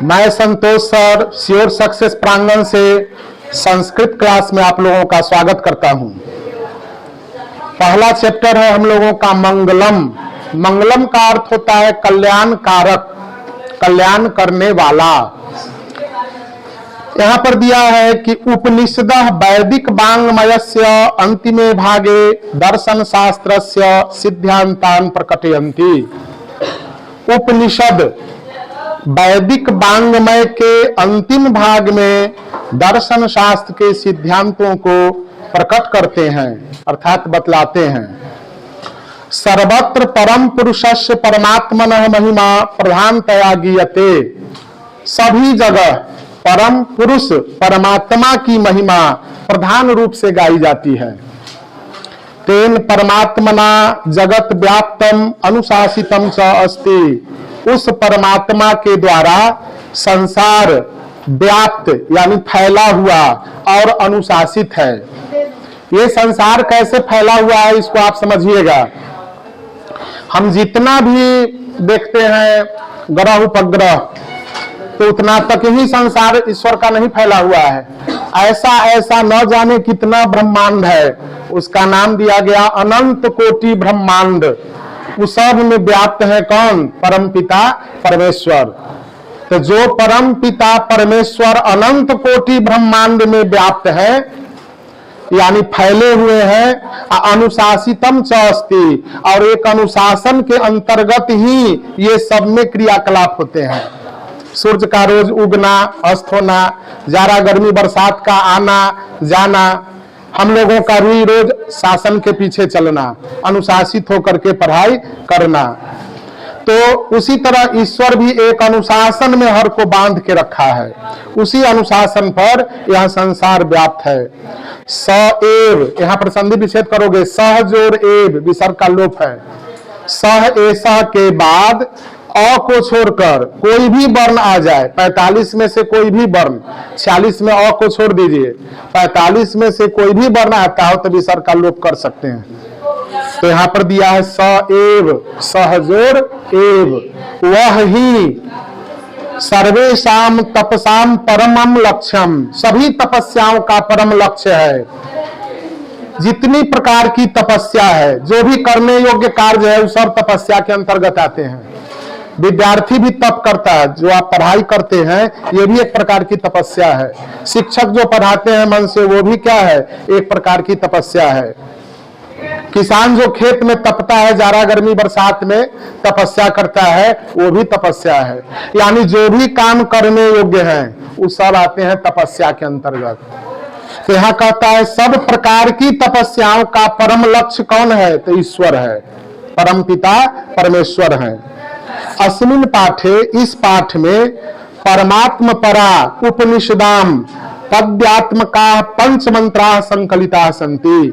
मैं संतोष sir sure success प्रांगण से संस्कृत क्लास में आप लोगों का स्वागत करता हूं। पहला चैप्टर है हम लोगों का मंगलम। मंगलम का अर्थ होता है कल्याणकारक, कल्याण करने वाला। यहां पर दिया है कि उपनिषदः वैदिक वाङ्मयस्य अंतिमे भागे दर्शन शास्त्रस्य सिद्धांतान् प्रकटयन्ति। उपनिषद वैदिक वाङ्मय के अंतिम भाग में दर्शन शास्त्र के सिद्धांतों को प्रकट करते हैं, अर्थात बतलाते हैं। सर्वत्र परम पुरुषस्य परमात्मनः महिमा प्रधानतया गीयते। सभी जगह परम पुरुष परमात्मा की महिमा प्रधान रूप से गाई जाती है। तेन परमात्मना जगत व्याप्तम अनुशासितम च अस्ति। उस परमात्मा के द्वारा संसार व्याप्त यानी फैला हुआ और अनुशासित है। ये संसार कैसे फैला हुआ है इसको आप समझिएगा। हम जितना भी देखते हैं ग्रह उपग्रह, तो उतना तक ही संसार ईश्वर का नहीं फैला हुआ है। ऐसा ऐसा न जाने कितना ब्रह्मांड है, उसका नाम दिया गया अनंत कोटि ब्रह्मांड। उस सब में व्याप्त है कौन? परमपिता परमेश्वर। तो जो परम पिता परमेश्वर अनंत कोटि ब्रह्मांड में व्याप्त है यानी फैले हुए हैं, अनुशासितम च अस्ति, और एक अनुशासन के अंतर्गत ही ये सब में क्रियाकलाप होते हैं। सूर्य का रोज उगना अस्त होना, जाड़ा गर्मी बरसात का आना जाना, हम लोगों का भी रोज शासन के पीछे चलना, अनुशासित होकर के पढ़ाई करना। तो उसी तरह ईश्वर भी एक अनुशासन में हर को बांध के रखा है। उसी अनुशासन पर यह संसार व्याप्त है। स एव, यहाँ पर संधि विच्छेद करोगे, सह जोर एव विसर्ग का लोप है। सह ऐसा के बाद अ को छोड़कर कोई भी वर्ण आ जाए, 45 में से कोई भी वर्ण, 46 में अ को छोड़ दीजिए, 45 में से कोई भी वर्ण आता हो तो विसर्ग का लोप कर सकते हैं। तो यहाँ पर दिया है स एव, सहजोर एव, वह ही सर्वेशाम तपसाम परमम लक्ष्यम, सभी तपस्याओं का परम लक्ष्य है। जितनी प्रकार की तपस्या है, जो भी करने योग्य कार्य है, वो सब तपस्या के अंतर्गत आते हैं। विद्यार्थी भी तप करता है, जो आप पढ़ाई करते हैं ये भी एक प्रकार की तपस्या है। शिक्षक जो पढ़ाते हैं मन से वो भी क्या है? एक प्रकार की तपस्या है। किसान जो खेत में तपता है, जाड़ा गर्मी बरसात में तपस्या करता है, वो भी तपस्या है। यानी जो भी काम करने योग्य हैं वो सब आते हैं तपस्या के अंतर्गत। तो यहाँ कहता है सब प्रकार की तपस्याओं का परम लक्ष्य कौन है? तो ईश्वर है, परम पिता परमेश्वर है। अस्मिन् पाठे, इस पाठ में परमात्म परा उपनिषदाम पद्यात्मका पंच मंत्रा संकलिता संति।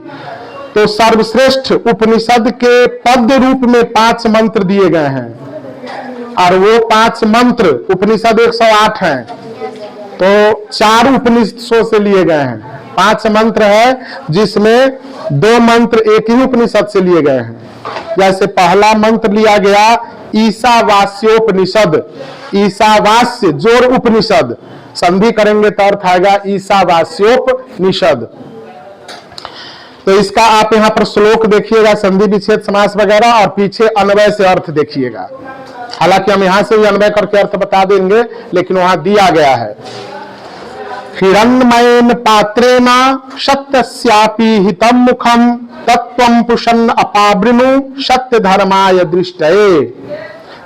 तो सर्वश्रेष्ठ उपनिषद के पद्य रूप में 5 मंत्र दिए गए हैं, और वो 5 मंत्र उपनिषद 108 हैं, तो 4 उपनिषदों से लिए गए हैं। 5 मंत्र है जिसमें 2 मंत्र एक ही उपनिषद से लिए गए हैं। जैसे पहला मंत्र लिया गया ईशावास्योपनिषद, ईशावास्य जोर उपनिषद, संधि करेंगे तो अर्थ आएगा ईशावास्योपनिषद। तो इसका आप यहाँ पर श्लोक देखिएगा, संधि विच्छेद समास वगैरह, और पीछे अन्वय से अर्थ देखिएगा। हालांकि हम यहाँ से भी अन्वय करके अर्थ बता देंगे, लेकिन वहां दिया गया है हिरण्मयेन पात्रेण सत्यस्यापि हितं मुखं तत्त्वं पुषन् अपावृणु सत्य धर्माय दृष्टये।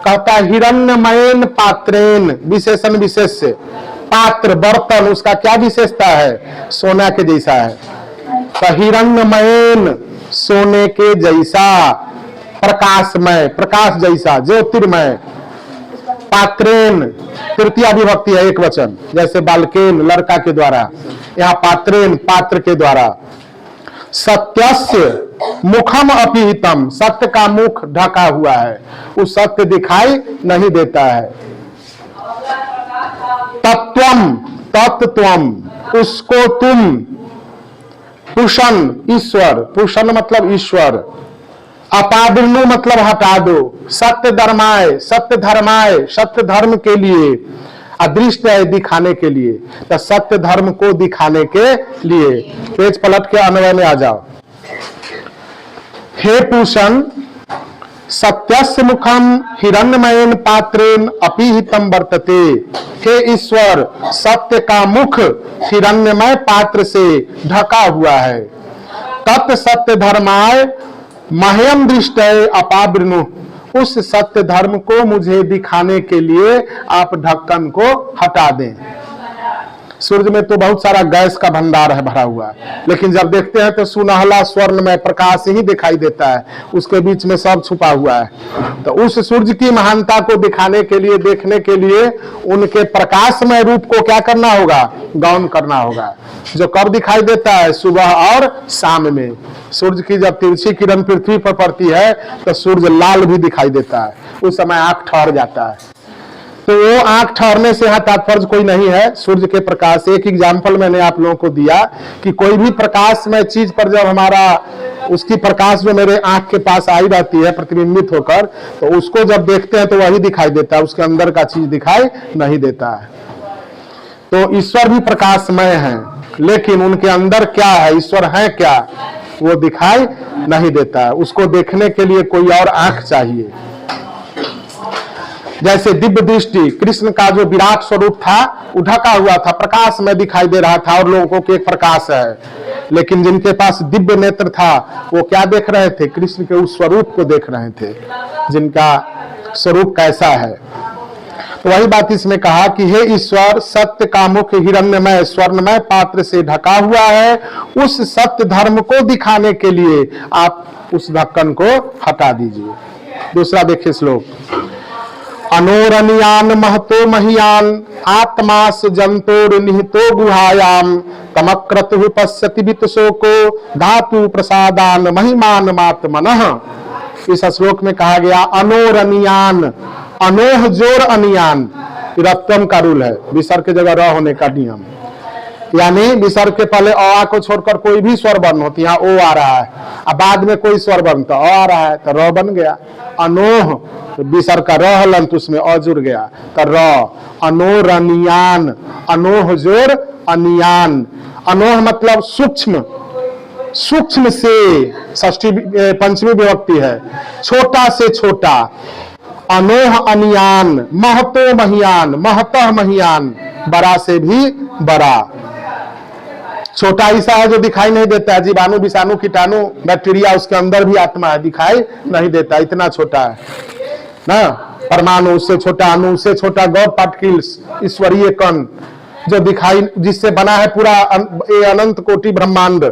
कहता है हिरण्मयेन पात्रेण, विशेषण विशेष से, पात्र बर्तन उसका क्या विशेषता है? सोना के जैसा है। तो हिरण्मयेन सोने के जैसा, प्रकाशमय, प्रकाश जैसा, ज्योतिर्मय। पात्रेन तृतीया विभक्ति है, एक वचन, जैसे बालकेन लड़का के द्वारा, यहाँ पात्रेन पात्र के द्वारा। सत्यस्य मुखम अपिहितम, सत्य का मुख ढका हुआ है, उस सत्य दिखाई नहीं देता है। तत्वम, तत्त्वम, उसको तुम, पुषण ईश्वर, पुषण मतलब ईश्वर, अपावृणु मतलब हटा दो, सत्य धर्माय, सत्य धर्माय, सत्य धर्म के लिए, अदृष्ट है दिखाने के लिए, तो सत्य धर्म को दिखाने के लिए। पेज पलट के अन्वय में आ जाओ। हे पूषण, सत्यस्य मुखम हिरण्यमयेन पात्रेण अपीहितम वर्तते। हे ईश्वर, सत्य का मुख हिरण्यमय पात्र से ढका हुआ है। तत् सत्य धर्माय मह्यम दृष्टये अपावृणु। उस सत्य धर्म को मुझे दिखाने के लिए आप ढक्कन को हटा दें। सूर्य में तो बहुत सारा गैस का भंडार है भरा हुआ, लेकिन जब देखते हैं तो सुनहला स्वर्ण में प्रकाश ही दिखाई देता है, उसके बीच में सब छुपा हुआ है। तो उस सूर्य की महानता को दिखाने के लिए, देखने के लिए उनके प्रकाशमय रूप को क्या करना होगा? गौन करना होगा, जो कब दिखाई देता है? सुबह और शाम में। सूर्य की जब तिरछी किरण पृथ्वी पर पड़ती है तो सूर्य लाल भी दिखाई देता है, उस समय आंख ठहर जाता है। तो वो आंख ठहरने से यहाँ तात्पर्य कोई नहीं है, सूर्य के प्रकाश। एक एग्जाम्पल मैंने आप लोगों को दिया कि कोई भी प्रकाशमय चीज पर जब हमारा उसकी प्रकाश जो मेरे आंख के पास आई रहती है प्रतिबिंबित होकर, तो उसको जब देखते हैं तो वही दिखाई देता है, उसके अंदर का चीज दिखाई नहीं देता है। तो ईश्वर भी प्रकाशमय है, लेकिन उनके अंदर क्या है, ईश्वर है क्या, वो दिखाई नहीं देता है। उसको देखने के लिए कोई और आंख चाहिए। जैसे दिव्य दृष्टि, कृष्ण का जो विराट स्वरूप था वो ढका हुआ था, प्रकाश में दिखाई दे रहा था और लोगों को एक प्रकाश है। लेकिन जिनके पास दिव्य नेत्र था वो क्या देख रहे थे? कृष्ण के उस स्वरूप को देख रहे थे, जिनका स्वरूप कैसा है। तो वही बात इसमें कहा कि हे ईश्वर, सत्य का मुख हिरण्यमय स्वर्णमय पात्र से ढका हुआ है। उस सत्य धर्म को दिखाने के लिए आप उस ढक्कन को हटा दीजिए। दूसरा देखिए श्लोक। अनोरनियान महतो महियान आत्मास जंतोर निहितो गुहायाम तमक्रतु पश्यति वितशोको धातु प्रसादान महिमान मात्मनः। इस श्लोक में कहा गया अनोरनियान, अनोह जोर अनियान, रत्तम का रूल है, विसर्ग के जगह र होने का नियम। यानी विसर्ग के पहले अ को छोड़कर कोई भी स्वर वर्ण होती, यहाँ ओ आ रहा है, अब बाद में कोई स्वर वर्ण तो अ आ रहा है तो र बन गया। अनोह तो विसर्ग का र हलंत उसमें अ जुड़ गया तो र। अनोरनियान, अनोह जोर अनियान। अनोह मतलब सूक्ष्म, सूक्ष्म से षष्ठी पंचमी विभक्ति है, छोटा से छोटा। अनोह अनियान, महतो महियान, महतः महियान, बड़ा से भी बड़ा। छोटा ऐसा है जो दिखाई नहीं देता है, जीवाणु विषाणु कीटाणु बैक्टीरिया उसके अंदर भी आत्मा है, दिखाई नहीं देता, इतना छोटा है ना। परमाणु उससे छोटा, अणु उससे छोटा, गॉड पार्टिकल्स, ईश्वरीय कण जो दिखाई, जिससे बना है पूरा ये अनंत कोटि ब्रह्मांड,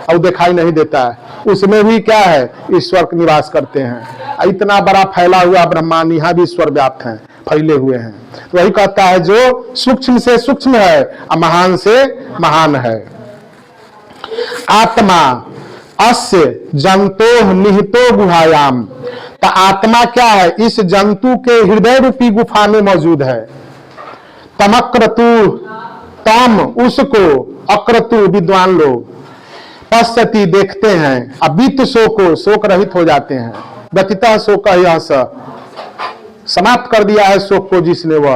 और दिखाई नहीं देता है, उसमें भी क्या है? ईश्वर निवास करते हैं। इतना बड़ा फैला हुआ ब्रह्मांड, यहाँ भी ईश्वर व्याप्त है, फैले हुए हैं। तो वही कहता है जो सूक्ष्म से सूक्ष्म है और महान से महान है। आत्मा अस्य जंतो निहितो गुहायाम। तो आत्मा क्या है? इस जंतु के हृदय रूपी गुफा में मौजूद है। तमक्रतु, तम उसको, अक्रतु विद्वान लोग, पश्यति देखते हैं, अबित शोको शोक रहित हो जाते हैं। व्यतीतः शोक यह समाप्त कर दिया है शोक को जिसने, वह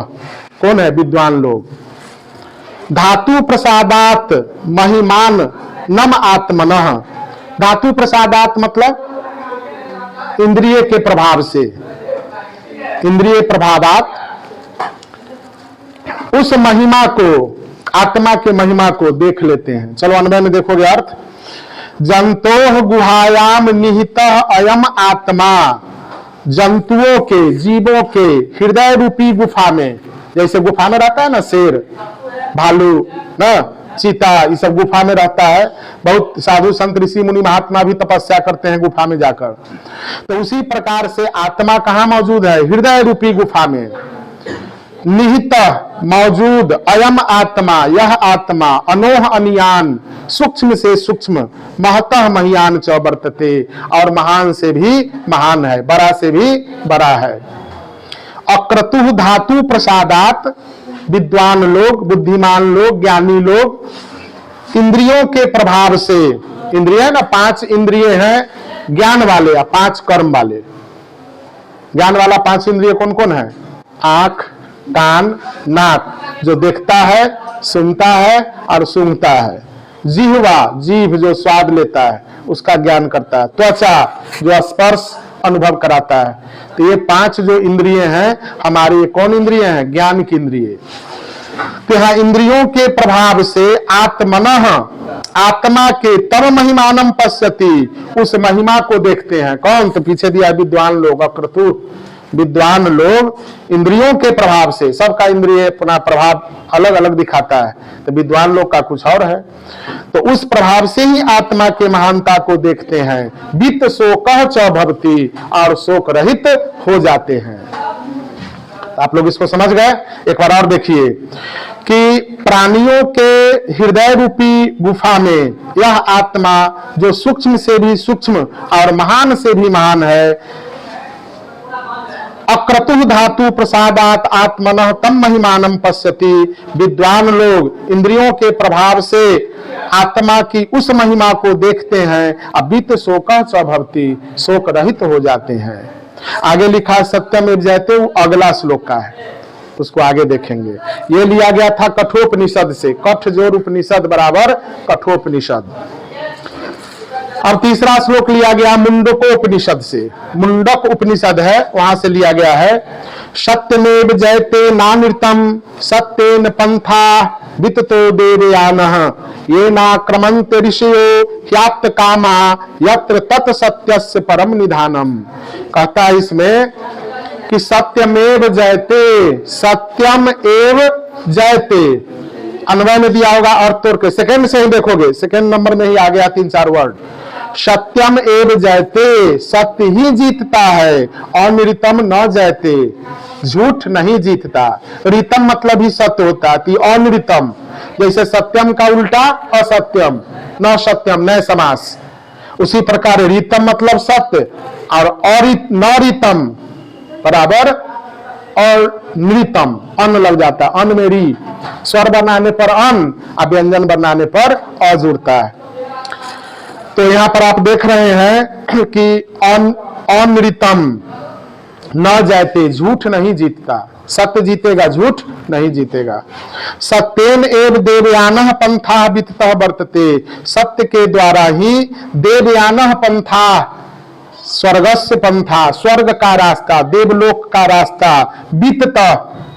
कौन है? विद्वान लोग। धातु प्रसादात महिमान नम आत्मनः। धातु प्रसादात मतलब इंद्रिय के प्रभाव से, इंद्रिय प्रभावात उस महिमा को, आत्मा के महिमा को देख लेते हैं। चलो अन्वय में देखोगे अर्थ। जंतोह गुहायाम निहितः अयम आत्मा। जंतुओं के, जीवों के हृदय रूपी गुफा में, जैसे गुफा में रहता है ना शेर, भालू ना, चीता, ये सब गुफा में रहता है। बहुत साधु संत ऋषि मुनि महात्मा भी तपस्या करते हैं गुफा में जाकर। तो उसी प्रकार से आत्मा कहाँ मौजूद है? हृदय रूपी गुफा में। निहित मौजूद, अयम आत्मा, यह आत्मा, अनोह अनियान, सूक्ष्म से सूक्ष्म, महतः महियान च वर्तते, और महान से भी महान है, बड़ा से भी बड़ा है। अक्रतु धातु प्रसादात, विद्वान लोग, बुद्धिमान लोग, ज्ञानी लोग इंद्रियों के प्रभाव से, इंद्रिय ना 5 इंद्रिय हैं, ज्ञान वाले या 5 कर्म वाले। ज्ञान वाला 5 इंद्रिय कौन कौन है? आंख, कान, नाक, जो देखता है, सुनता है और सूंघता है। जिह्वा, जीभ जो स्वाद लेता है उसका ज्ञान करता है। त्वचा जो स्पर्श अनुभव कराता है। तो ये 5 जो इंद्रिय हैं हमारी, ये कौन इंद्रिय हैं? ज्ञान की इंद्रिय। तो यहाँ इंद्रियों के प्रभाव से आत्मनः, आत्मा के तम महिमानम पश्यति, उस महिमा को देखते हैं। कौन? तो पीछे दिया विद्वान लोग, अक्रतु विद्वान लोग इंद्रियों के प्रभाव से, सबका इंद्रिय अपना प्रभाव अलग अलग दिखाता है, तो विद्वान लोग का कुछ और है। तो उस प्रभाव से ही आत्मा के महानता को देखते हैं। वित्त शोकः च भवति, और शोक रहित हो जाते हैं। आप लोग इसको समझ गए? एक बार और देखिए कि प्राणियों के हृदय रूपी गुफा में यह आत्मा जो सूक्ष्म से भी सूक्ष्म और महान से भी महान है, अक्रतु धातु प्रसादात आत्मनः तम महिमानम पश्यति, विद्वान लोग इंद्रियों के प्रभाव से आत्मा की उस महिमा को देखते हैं। अवित्त शोकः च भवति, शोक रहित हो जाते हैं। आगे लिखा सत्यमेव जयते, वो अगला श्लोक का है, उसको आगे देखेंगे। ये लिया गया था कठोपनिषद से, कठ जोड़ उपनिषद बराबर कठोपनिषद। अब तीसरा श्लोक लिया गया मुंडकोपनिषद से, मुंडक उपनिषद है, वहां से लिया गया है। सत्यमेव जयते नानृतम सत्येन पंथा विततो देवयानः ये नाक्रमंत ऋषयो ह्याप्त कामा यत्र तत् सत्यस्य परम निधानम। कहता है इसमें कि सत्यमेव जयते, सत्यम एव जयते, अन्वय में दिया होगा और तोड़ के, सेकंड से ही देखोगे, सेकंड नंबर में ही आ गया 3-4 वर्ड। सत्यम एव जयते, सत्य ही जीतता है, अनिरितम न जयते, झूठ नहीं जीतता। रितम मतलब ही सत्य होता है, अनिरितम, जैसे सत्यम का उल्टा असत्यम, न सत्यम नए समास, उसी प्रकार रितम मतलब सत्य और नरितम बराबर और नृतम, अन्न लग जाता है, अन्न में री, स्वर बनाने पर अन्न और व्यंजन बनाने पर अ जुड़ता है। तो यहां पर आप देख रहे हैं कि अनृतम न जाते, झूठ नहीं जीतता, सत्य जीतेगा, झूठ नहीं जीतेगा। सत्येन एव देवयानः पंथा विततः वर्तते, सत्य के द्वारा ही देवयानः पंथा, स्वर्गस्य पंथा, स्वर्ग का रास्ता, देवलोक का रास्ता, विततः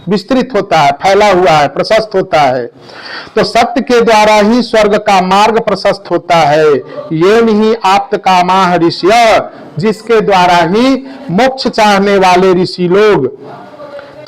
विस्तृत होता है, फैला हुआ है, प्रशस्त होता है। तो सत्य के द्वारा ही स्वर्ग का मार्ग प्रशस्त होता है। ये नहीं आप्त कामाः ऋषय, जिसके द्वारा ही मोक्ष चाहने वाले ऋषि लोग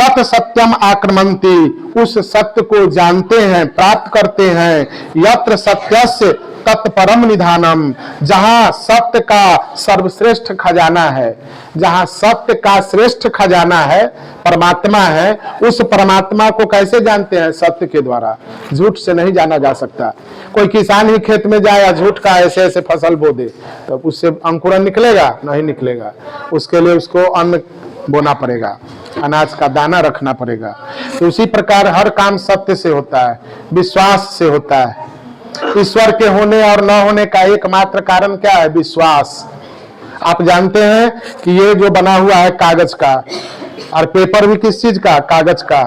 तत् सत्यम आक्रमन्ति, उस सत्य को जानते हैं, प्राप्त करते हैं। यत्र सत्यस्य तत्परम निधानम, जहां सत्य का सर्वश्रेष्ठ खजाना है, जहां सत्य का श्रेष्ठ खजाना है, परमात्मा है, उस परमात्मा को कैसे जानते हैं? सत्य के द्वारा, झूठ से नहीं जाना जा सकता। कोई किसान ही खेत में जाए या झूठ का ऐसे ऐसे फसल बो दे, तो उससे अंकुरन निकलेगा? नहीं निकलेगा। उसके लिए उसको अन्न बोना पड़ेगा, अनाज का दाना रखना पड़ेगा। तो उसी प्रकार हर काम सत्य से होता है, विश्वास से होता है। ईश्वर के होने और न होने का एकमात्र कारण क्या है? विश्वास। आप जानते हैं कि ये जो बना हुआ है कागज का, और पेपर भी किस चीज का? कागज का।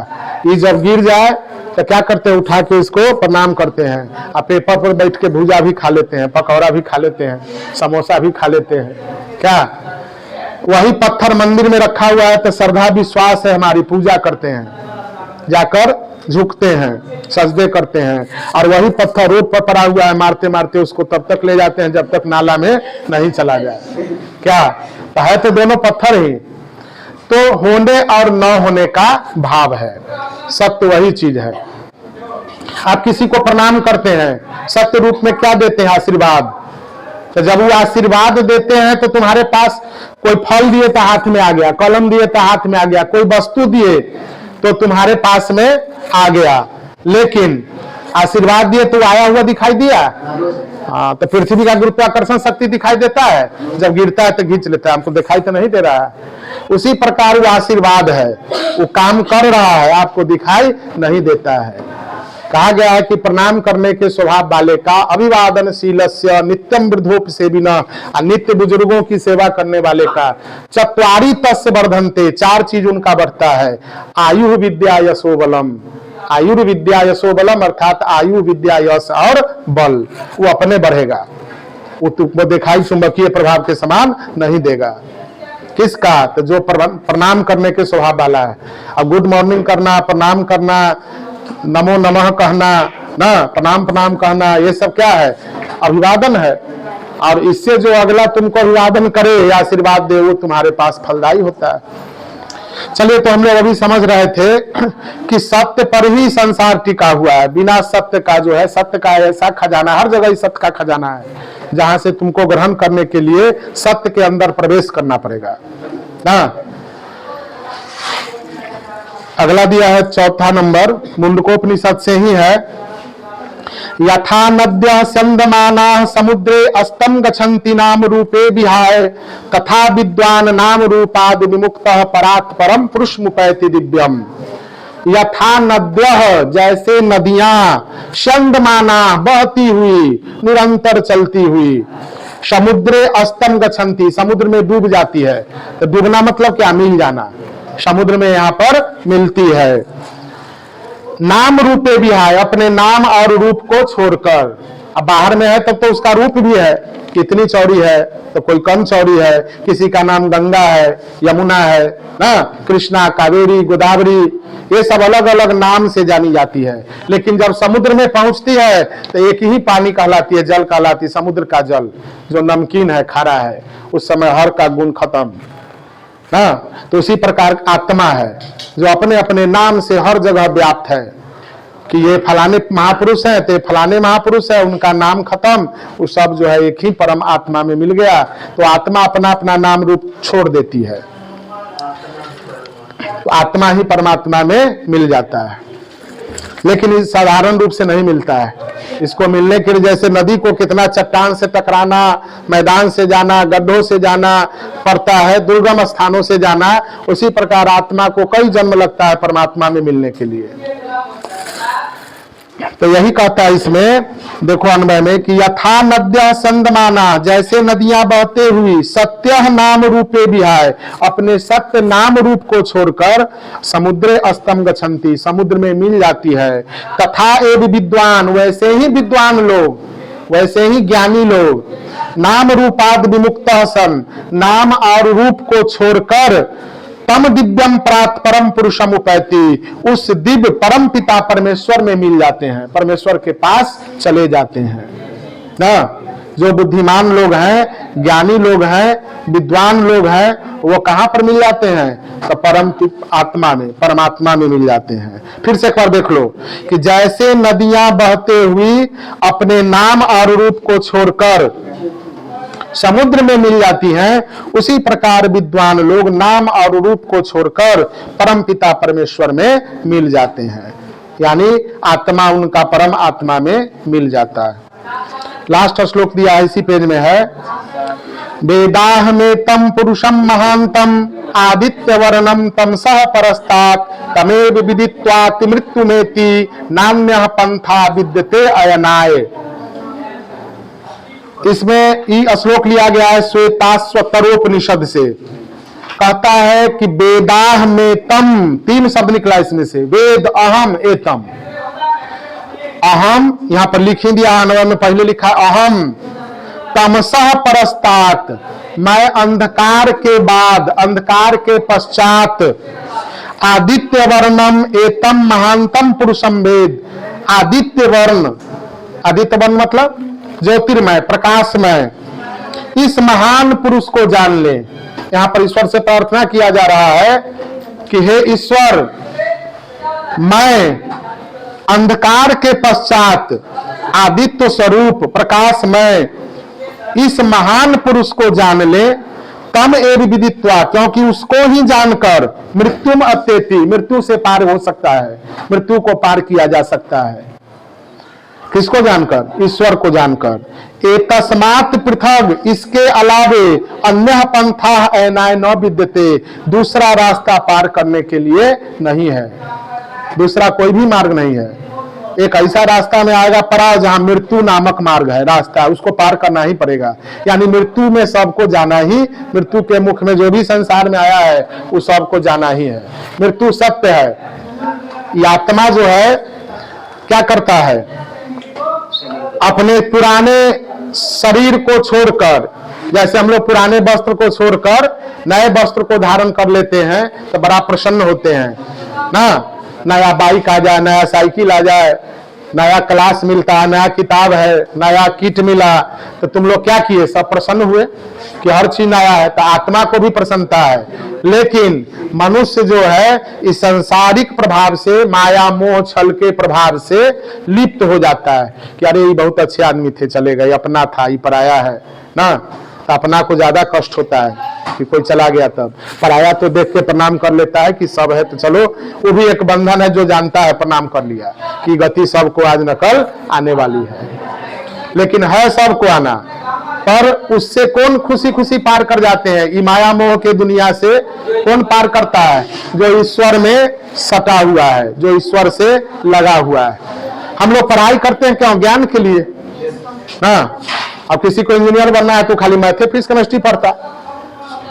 ये जब गिर जाए तो क्या करते हैं? उठा के इसको प्रणाम करते हैं, और पेपर पर बैठ के भुजा भी खा लेते हैं, पकौड़ा भी खा लेते हैं, समोसा भी खा लेते हैं। क्या वही पत्थर मंदिर में रखा हुआ है तो श्रद्धा विश्वास है हमारी, पूजा करते हैं, जाकर झुकते हैं, सजदे करते हैं। और वही पत्थर रोड पर पड़ा हुआ है, मारते मारते उसको तब तक ले जाते हैं जब तक नाला में नहीं चला जाए। क्या है? तो दोनों पत्थर ही। तो होने और न होने का भाव है, सत्य वही चीज है। आप किसी को प्रणाम करते हैं, सत्य रूप में क्या देते हैं? आशीर्वाद। तो जब वो आशीर्वाद देते हैं तो तुम्हारे पास कोई फल दिए तो हाथ में आ गया, कलम दिए तो हाथ में आ गया, कोई वस्तु दिए तो तुम्हारे पास में आ गया। लेकिन आशीर्वाद दिए तो आया हुआ दिखाई दिया। हाँ, तो पृथ्वी का गुरुत्वाकर्षण शक्ति दिखाई देता है, जब गिरता है तो खींच लेता है, हमको दिखाई तो नहीं दे रहा है। उसी प्रकार वो आशीर्वाद है, वो काम कर रहा है, आपको दिखाई नहीं देता है। कहा गया है कि प्रणाम करने के स्वभाव वाले का अभिवादनशीलस्य नित्यम वृद्धोपसेविनः, नित्य बुजुर्गों की सेवा करने वाले का चत्वारि तस्य वर्धन्ते, 4 चीज उनका बढ़ता है। आयु विद्या यशो बलम, आयुर्विद्या यशो बलम अर्थात आयु विद्या यश और बल, वो अपने बढ़ेगा, वो दिखाई चुंबकीय प्रभाव के समान नहीं देगा। किसका? तो जो प्रणाम करने के स्वभाव वाला है। अब गुड मॉर्निंग करना, प्रणाम करना, नमो नमः कहना ना, प्रणाम प्रणाम कहना, ये सब क्या है? अभिवादन है। और इससे जो अगला तुमको अभिवादन करे या आशीर्वाद दे वो तुम्हारे पास फलदायी होता है। चलिए, तो हम लोग अभी समझ रहे थे कि सत्य पर ही संसार टिका हुआ है। बिना सत्य का जो है, सत्य का ऐसा खजाना, हर जगह ही सत्य का खजाना है, जहां से तुमको ग्रहण करने के लिए सत्य के अंदर प्रवेश करना पड़ेगा ना। अगला दिया है 4था नंबर, मुंडकोपनिषद से ही है। यथा नद्यः स्यन्दमानाः समुद्रे अस्तम गच्छन्ति नाम रूपे विहाय, तथा विद्वान नाम रूपाद् विमुक्तः परात् परम पुरुषमुपैति दिव्यम। यथा नद्यः, जैसे नदियां, स्यन्दमानाः, बहती हुई, निरंतर चलती हुई, समुद्रे अस्तम गच्छन्ति, समुद्र में डूब जाती है। तो डूबना मतलब क्या? मिल जाना, समुद्र में यहाँ पर मिलती है। नाम रूपे भी है, अपने नाम और रूप को छोड़कर। अब बाहर में है तब तो उसका रूप भी है, कितनी चौड़ी है, तो कोई कम चौड़ी है, किसी का नाम गंगा है, यमुना है ना, कृष्णा, कावेरी, गोदावरी, ये सब अलग अलग नाम से जानी जाती है। लेकिन जब समुद्र में पहुंचती है तो एक ही पानी कहलाती है, जल कहलाती है, समुद्र का जल जो नमकीन है, खारा है, उस समय हर का गुण खत्म ना। तो उसी प्रकार आत्मा है जो अपने अपने नाम से हर जगह व्याप्त है कि ये फलाने महापुरुष है, तो फलाने महापुरुष है, उनका नाम खत्म, वो सब जो है एक ही परम आत्मा में मिल गया। तो आत्मा अपना अपना नाम रूप छोड़ देती है, तो आत्मा ही परमात्मा में मिल जाता है। लेकिन इस साधारण रूप से नहीं मिलता है। इसको मिलने के लिए जैसे नदी को कितना चट्टान से टकराना, मैदान से जाना, गड्ढों से जाना पड़ता है, दुर्गम स्थानों से जाना, उसी प्रकार आत्मा को कई जन्म लगता है परमात्मा में मिलने के लिए। तो यही कहता है इसमें, देखो अन्वय में कि यथा नद्यः स्यन्दमाना, जैसे नदियां बहते हुई, सत्यः नाम रूपे विहाय, अपने सत्य नाम रूप को छोड़कर समुद्रे अस्तम गच्छन्ति, समुद्र में मिल जाती है। तथा एव विद्वान, वैसे ही विद्वान लोग, वैसे ही ज्ञानी लोग, नाम रूपाद विमुक्तः सन, नाम और रूप को छोड़कर तम दिव्यम प्राप्त परम पुरुषम उपैति, उस दिव्य परम पिता परमेश्वर में मिल जाते हैं, परमेश्वर के पास चले जाते हैं ना। जो बुद्धिमान लोग हैं, ज्ञानी लोग हैं, विद्वान लोग हैं, वो कहां पर मिल जाते हैं? तो परम आत्मा में, परमात्मा में मिल जाते हैं। फिर से एक बार देख लो कि जैसे नदियां बहते हुई अपने नाम और रूप को छोड़कर समुद्र में मिल जाती हैं, उसी प्रकार विद्वान लोग नाम और रूप को छोड़कर परम पिता परमेश्वर में मिल जाते हैं, यानी आत्मा उनका परम आत्मा में मिल जाता है। लास्ट श्लोक दिया है इसी पेज में है, वेदाह में तम पुरुषम महांतम आदित्य वर्णम तमसः परस्तात् तमेव विदित्वाति मृत्युमेति नान्यः पंथा विद्यते अयनाय। इसमें ये श्लोक लिया गया है श्वेताश्वतरोपनिषद से। कहता है कि वेदाह में तम, 3 शब्द निकला इसमें से, वेद, अहम, एतम। अहम यहां पर लिख दिया, अनवय में पहले लिखा अहम, तमसः परस्तात्, मैं अंधकार के बाद, अंधकार के पश्चात, आदित्य वर्णम एतम महानतम पुरुषम वेद, आदित्य वर्ण, आदित्य वर्ण मतलब ज्योतिर्मय, प्रकाशमय, इस महान पुरुष को जान ले। यहां पर ईश्वर से प्रार्थना किया जा रहा है कि हे ईश्वर, मैं अंधकार के पश्चात आदित्य स्वरूप प्रकाशमय इस महान पुरुष को जान ले। तम एव विदित्वा, क्योंकि उसको ही जानकर मृत्युम अत्येति, मृत्यु से पार हो सकता है, मृत्यु को पार किया जा सकता है। किसको जानकर? ईश्वर को जानकर। एतस्मात् पृथग, इसके अलावे अन्य पंथा ऐनाय न विद्यते, दूसरा रास्ता पार करने के लिए नहीं है, दूसरा कोई भी मार्ग नहीं है। एक ऐसा रास्ता में आएगा पड़ा जहां मृत्यु नामक मार्ग है, रास्ता, उसको पार करना ही पड़ेगा। यानी मृत्यु में सबको जाना ही, मृत्यु के मुख में जो भी संसार में आया है वो सबको जाना ही है। मृत्यु सत्य है। ये आत्मा जो है क्या करता है, अपने पुराने शरीर को छोड़कर, जैसे हम लोग पुराने वस्त्र को छोड़कर नए वस्त्र को धारण कर लेते हैं तो बड़ा प्रसन्न होते हैं ना। नया बाइक आ जाए, नया साइकिल आ जाए, नया क्लास मिलता है, नया किताब है, नया किट मिला, तो तुम लोग क्या किए, सब प्रसन्न हुए कि हर चीज नया है। तो आत्मा को भी प्रसन्नता है। लेकिन मनुष्य जो है इस सांसारिक प्रभाव से, माया मोह छल के प्रभाव से लिप्त हो जाता है कि अरे ये बहुत अच्छे आदमी थे, चले गए, अपना था, ये पराया है ना। तो अपना को ज्यादा कष्ट होता है कि कोई चला गया, तब पराया तो देख के प्रणाम कर लेता है कि सब है तो चलो, वो भी एक बंधन है जो जानता है, प्रणाम कर लिया कि गति सबको आज न कल आने वाली है। लेकिन है सबको आना, पर उससे कौन खुशी खुशी पार कर जाते हैं। ये माया मोह के दुनिया से कौन पार करता है, जो ईश्वर में सटा हुआ है, जो ईश्वर से लगा हुआ है। हम लोग पढ़ाई करते हैं क्यों, ज्ञान के लिए ना। अब किसी को इंजीनियर बनना है तो खाली मैथ फिजिक्स केमिस्ट्री पढ़ता,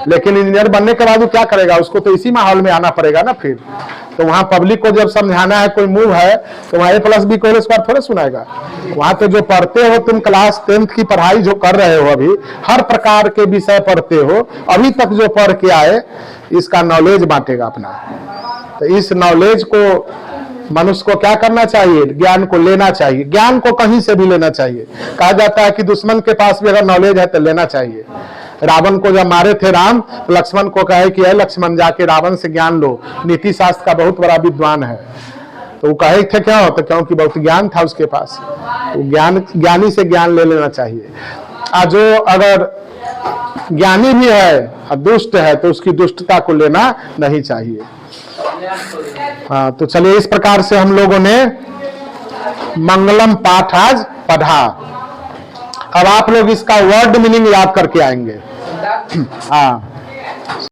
लेकिन इंजीनियर बनने के बाद वो क्या करेगा, उसको तो इसी माहौल में आना पड़ेगा ना। फिर तो वहां पब्लिक को जब समझाना है, कोई मूव है तो वहां A+B² थोड़े सुनाएगा। वहां तो जो पढ़ते हो तुम, क्लास 10th की पढ़ाई जो कर रहे हो, अभी हर प्रकार के विषय पढ़ते हो, अभी तक जो पढ़ के आए, इसका नॉलेज बांटेगा अपना। तो इस नॉलेज को मनुष्य को क्या करना चाहिए, ज्ञान को लेना चाहिए। ज्ञान को कहीं से भी लेना चाहिए। कहा जाता है कि दुश्मन के पास भी अगर नॉलेज है तो लेना चाहिए। रावण को जब मारे थे राम, तो लक्ष्मण को कहे कि है लक्ष्मण, जाके रावण से ज्ञान लो, नीति शास्त्र का बहुत बड़ा विद्वान है। तो वो कहे थे क्यों, तो क्योंकि बहुत ज्ञान था उसके पास। तो ज्ञानी से ज्ञान ले लेना चाहिए। जो अगर ज्ञानी भी है और दुष्ट है तो उसकी दुष्टता को लेना नहीं चाहिए। हाँ, तो चलिए, इस प्रकार से हम लोगों ने मंगलम पाठ आज पढ़ा। अब आप लोग इसका वर्ड मीनिंग याद करके आएंगे। हाँ,